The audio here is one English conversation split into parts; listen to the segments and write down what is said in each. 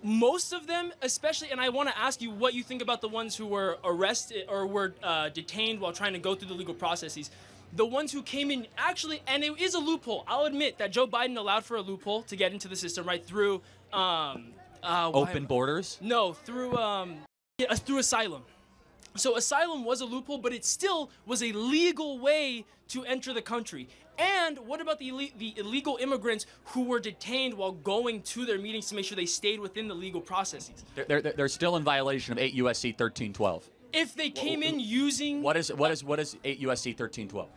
most of them, especially, and I want to ask you what you think about the ones who were arrested or were detained while trying to go through the legal processes. The ones who came in actually, and it is a loophole. I'll admit that Joe Biden allowed for a loophole to get into the system, right, through open borders? No, through asylum. So asylum was a loophole, but it still was a legal way to enter the country. And what about the illegal immigrants who were detained while going to their meetings to make sure they stayed within the legal processes? They're still in violation of 8 U.S.C. 1312. If they came in using... What is 8 U.S.C. 1312?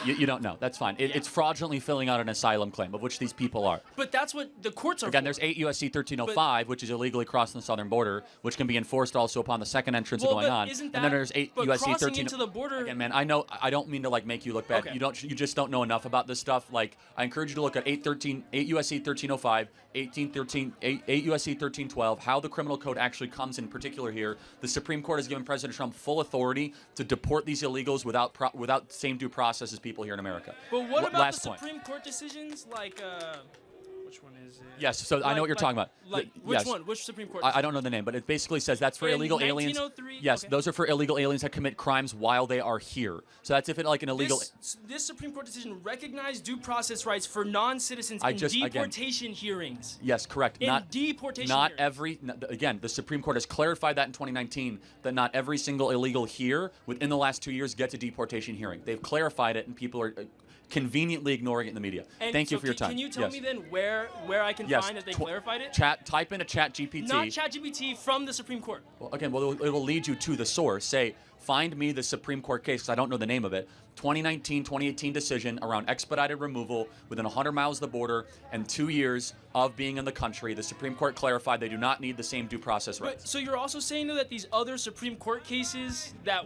You don't know. That's fine. It's fraudulently filling out an asylum claim, of which these people are. But that's what the courts are Again, for. there's 8 U.S.C. 1305, which is illegally crossing the southern border, which can be enforced also upon the second entrance going on. Isn't and then there's 8 U.S.C. 13. Crossing into the border... Again, man, I know. I don't mean to make you look bad. Okay. You just don't know enough about this stuff. I encourage you to look at 8 U.S.C. 1305, 8 U.S.C. 1312, how the criminal code actually comes in particular here. The Supreme Court has given President Trump full authority to deport these illegals without same due process as people here in America. But what about the Supreme Court decisions, which one is it? Yes, so I know what you're talking about. Which one? Which Supreme Court? I don't know the name, but it basically says that's for illegal aliens. Yes, okay. Those are for illegal aliens that commit crimes while they are here. So that's if it an illegal... This Supreme Court decision recognized due process rights for non-citizens in deportation hearings. Yes, correct. Deportation hearings. Again, the Supreme Court has clarified that in 2019 that not every single illegal here within the last 2 years gets a deportation hearing. They've clarified it, and people are conveniently ignoring it in the media. And Thank you for your time. Can you tell me then where I can find that they clarified it? Type into ChatGPT. Not ChatGPT, from the Supreme Court. Well, again, it will lead you to the source. Say, find me the Supreme Court case, because I don't know the name of it. 2019-2018 decision around expedited removal within 100 miles of the border and 2 years of being in the country. The Supreme Court clarified they do not need the same due process rights. But, so you're also saying, though, that these other Supreme Court cases that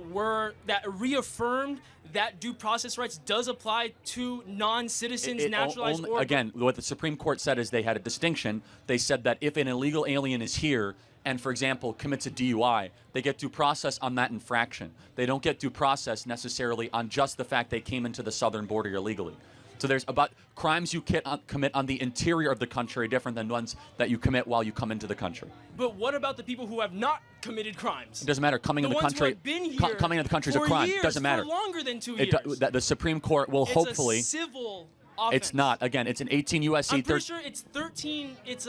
reaffirmed that due process rights does apply to non-citizens, naturalized or... Again, what the Supreme Court said is they had a distinction. They said that if an illegal alien is here and, for example, commits a DUI, they get due process on that infraction. They don't get due process necessarily on just the fact they came into the southern border illegally. So there's about crimes you commit on the interior of the country different than ones that you commit while you come into the country. But what about the people who have not committed crimes? It doesn't matter. Coming in the country, coming into the country is a crime. Years, doesn't matter. For longer than 2 years. The Supreme Court will hopefully. It's a civil offense. It's not. Again, it's an 18 U.S.C. I'm pretty sure it's 13. It's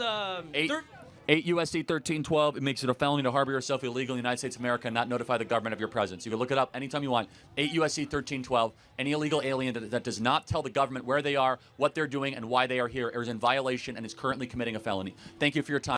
8 U.S.C. 1312, it makes it a felony to harbor yourself illegally in the United States of America and not notify the government of your presence. You can look it up anytime you want. 8 U.S.C. 1312, any illegal alien that does not tell the government where they are, what they're doing, and why they are here is in violation and is currently committing a felony. Thank you for your time.